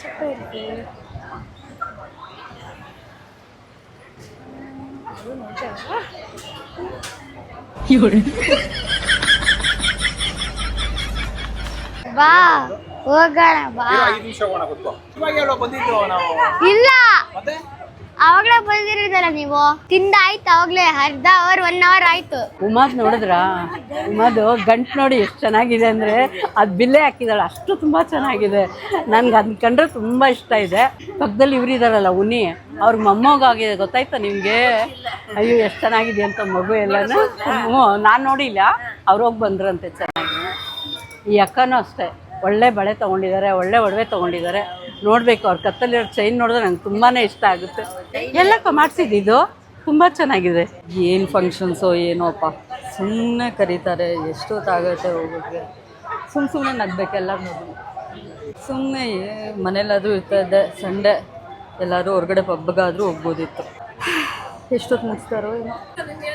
ಚಪ್ಪಲಿ ಬಾ ಹೋಗೋಣ ಬಾ. ಇಲ್ಲ ಅವಾಗ್ಲೇ ಬಂದಿರೋದಲ್ಲ ನೀವು. ತಿಂದಾಯ್ತು ಅವಾಗ್ಲೇ, ಅರ್ಧ ಅವರ್ 1 ಅವರ್ ಆಯ್ತು. ಉಮಾದ್ ನೋಡಿದ್ರಾ? ಉಮಾದು ಗಂಟು ನೋಡಿ ಎಷ್ಟು ಚೆನ್ನಾಗಿದೆ ಅಂದರೆ ಅದು ಬಿಲ್ಲೆ ಹಾಕಿದಾಳೆ, ಅಷ್ಟು ತುಂಬ ಚೆನ್ನಾಗಿದೆ. ನನ್ಗೆ ಅದನ್ನ ಕಂಡ್ರೆ ತುಂಬ ಇಷ್ಟ ಇದೆ. ಪಕ್ಕದಲ್ಲಿ ಇವರಿದಾರಲ್ಲ ಉನಿ, ಅವ್ರಿಗೆ ಮೊಮ್ಮಗಾಗಿದೆ ಗೊತ್ತಾಯ್ತಾ ನಿಮಗೆ? ಅಯ್ಯೋ ಎಷ್ಟು ಚೆನ್ನಾಗಿದೆ ಅಂತ ಮಗು ಎಲ್ಲನೂ. ನಾನು ನೋಡಿಲ್ಲ, ಅವ್ರು ಹೋಗಿ ಬಂದ್ರಂತೆ ಚೆನ್ನಾಗಿ. ಈ ಅಕ್ಕನೂ ಅಷ್ಟೇ, ಒಳ್ಳೆ ಬಳೆ ತೊಗೊಂಡಿದ್ದಾರೆ, ಒಳ್ಳೆ ಒಡವೆ ತೊಗೊಂಡಿದ್ದಾರೆ. ನೋಡಬೇಕು, ಅವ್ರ ಕತ್ತಲ್ಲಿರೋ ಚೈನ್ ನೋಡಿದ್ರೆ ನಂಗೆ ತುಂಬಾ ಇಷ್ಟ ಆಗುತ್ತೆ. ಎಲ್ಲಕ್ಕ ಮಾಡಿಸಿದ್ದು ತುಂಬ ಚೆನ್ನಾಗಿದೆ. ಏನು ಫಂಕ್ಷನ್ಸೋ ಏನೋಪ್ಪ, ಸುಮ್ಮನೆ ಕರೀತಾರೆ, ಎಷ್ಟೊತ್ತಾಗುತ್ತೆ ಹೋಗೋಕ್ಕೆ. ಸುಮ್ಮನೆ ನಗಬೇಕೆಲ್ಲ. ಸುಮ್ಮನೆ ಮನೇಲಾದರೂ ಇರ್ತಾಯಿದ್ದೆ, ಸಂಡೇ ಎಲ್ಲರೂ ಹೊರಗಡೆ ಪಬ್ಗಾದರೂ ಹೋಗ್ಬೋದಿತ್ತು. ಎಷ್ಟೊತ್ತು ಮುಗಿಸ್ತಾರೋ ಏನೋ.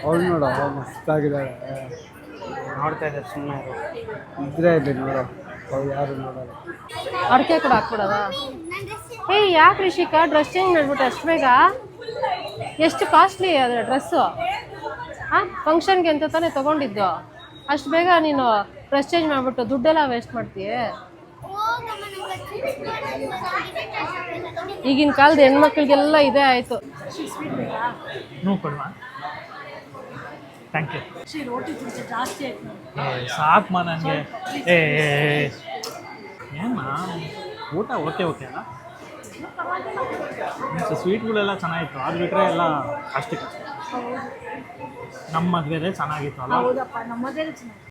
ಅವಳು ನೋಡ ಮಸ್ತಾಗಿದ್ದಾಳೆ, ನೋಡ್ತಾ ಇದ್ದಾರೆ ಸುಮ್ಮನೆ ಇದ್ರೆ ಇಲ್ಲಿ ನೋಡೋ, ಅವ್ರು ಯಾರು ನೋಡಲ್ಲ. ಅಡಿಕೆ ಕೂಡ ಹಾಕ್ಬಿಡೋದ? ಏಯ್ ಯಾಕೆ ರಿಷಿಕಾ ಡ್ರೆಸ್ ಚೇಂಜ್ ಮಾಡಿಬಿಟ್ಟು ಅಷ್ಟು ಬೇಗ? ಎಷ್ಟು ಕಾಸ್ಟ್ಲಿ ಅದರ ಡ್ರೆಸ್ಸು? ಹಾಂ, ಫಂಕ್ಷನ್ಗೆ ಅಂತ ತಾನೇ ತೊಗೊಂಡಿದ್ದು. ಅಷ್ಟು ಬೇಗ ನೀನು ಡ್ರೆಸ್ ಚೇಂಜ್ ಮಾಡಿಬಿಟ್ಟು ದುಡ್ಡೆಲ್ಲ ವೇಸ್ಟ್ ಮಾಡ್ತೀಯ. ಈಗಿನ ಕಾಲದ ಹೆಣ್ಮಕ್ಳಿಗೆಲ್ಲ ಇದೇ ಆಯಿತು. Thank you. ಸಾಕಮ್ಮ ನನಗೆ. ಏನ ಊಟ ಓಕೆ ಓಕೆ ಅಲ್ಲ, ಸ್ವೀಟ್ಗಳೆಲ್ಲ ಚೆನ್ನಾಗಿತ್ತು. ಅದು ಬಿಟ್ಟರೆ ಎಲ್ಲ ಅಷ್ಟಕ್ಕೆ. ನಮ್ಮ ಮದುವೆದೇ ಚೆನ್ನಾಗಿತ್ತು ಅಲ್ಲ.